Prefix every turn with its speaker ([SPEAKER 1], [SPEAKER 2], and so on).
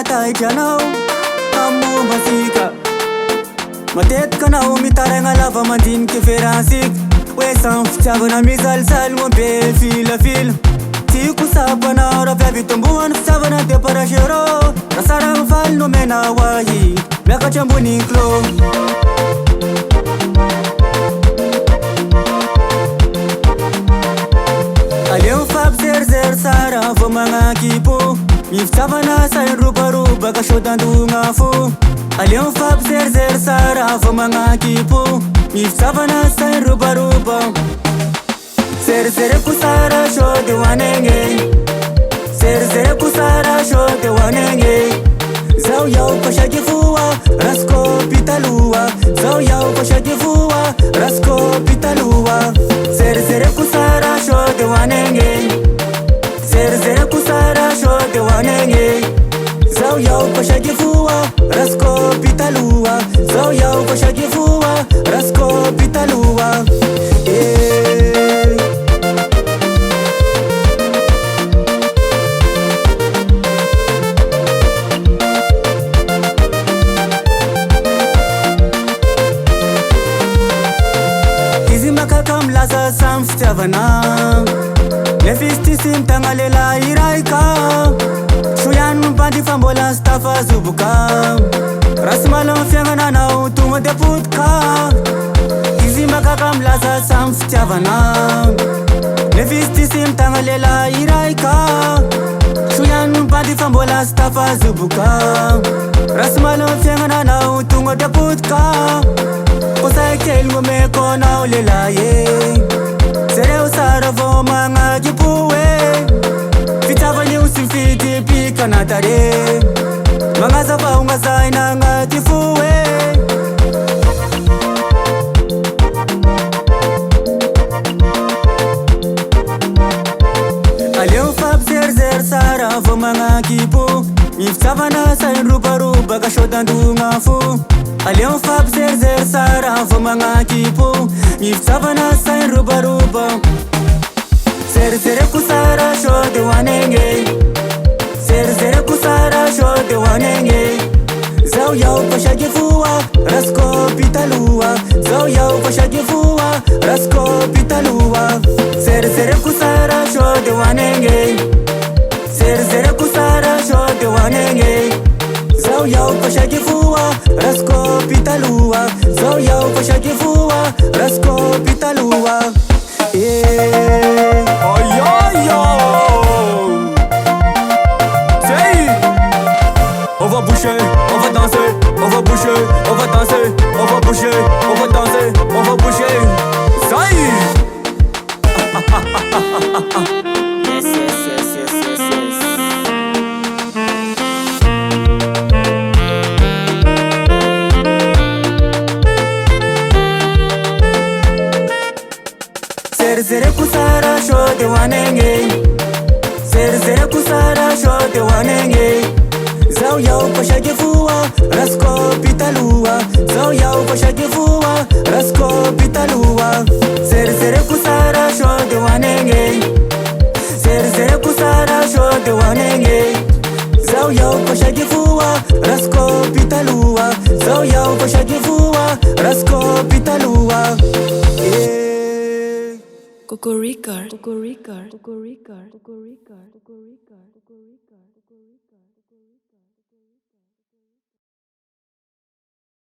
[SPEAKER 1] mataitra anao amombatsika. Matetika anao mitaragna lava mandiniky feransika. Hoe samy fitiavana misalisaly mobe filafila. Tiako sapanao raha viavy tombohany fitiavana de parachero. Raha sara mifaly no mena hoahy miakatra ambony clo. Aleo mifampizerizeri sara vao magnakipo. Ny fitiavana sainy robarobaka sao tandogna fo. Aleo mifampizerizeri sara vao magnakipo. Ny fitiavana sainy robaroba. Zerizereko sara sao de hoanegny. Zerizereko sara sao de hoanegny. Zao iaho pasaky foa rasiko pitaloha. Zao iaho pasaky foa rasiko pitaloha. Zerizereko sara sao de hoanegny. Zerizereko sara sao de hoanegny. Zao iaho pasaky foa rasiko pitaloha. Zao iaho pasaky foa rasiko pitaloha. Izy makaka milaza samy fitiavana. Lefizy ty sy mitagna lelahy raika. So ihany mimpandy fa mbola sy tafazoboka. Raha sy malama fiaignananao tonga de potika. Izy makaka milaza samy fitiavana. Lefizy ty sy mitagna lelahy raika. So ihany mimpandy fa mbola sy tafazoboka. Raha sy malama fiaignananao tonga de potika. Kosa kely ngomeko anao lelahy. Zareo sara vao magnakipo e. Fitiavany io sy mifidy pikana tare. Magnazava hongazaina agnaty fo e. Aleo mifampizerizeri sara vao magnakipo. Ny fitiavana sainy robarobaka sao tandogna fo. Aleo mifampizerizeri sara vao magnakipo. Ny fitiavana sainy robaroba. Zerizereko sara sao de hoanegny. Zerizereko sara sao de hoanegny. Zao iaho pasaky foa rasiko pitaloha. Zao iaho pasaky foa rasiko pitaloha. Zerizereko sara sao de hoanegny. Zerizereko sara sao de hoanegny. Zao iaho pasaky foa rasiko pitaloha. Zao iaho pasaky foa rasiko pitaloha. Aïe aïe aïe. Say, on va bouger, on va danser, on va bouger, on va danser, on va bouger, on va danser, on va bouger. Say. Yes, yes, yes, yes, yes, yes. Zerizereko sara sao de hoanegny. Zerizereko sara sao de hoanegny. Zao iaho pasaky foa rasiko pitaloha. Zao iaho pasaky foa rasiko pitaloha. Zerizereko sara sao de hoanegny. Zerizereko sara sao de hoanegny. Zao iaho pasaky foa rasiko pitaloha. Zao iaho pasaky foa rasiko pitaloha.
[SPEAKER 2] Cocorica, Cocorica, Cocorica, Cocorica, Cocorica, Cocorica, Cocorica.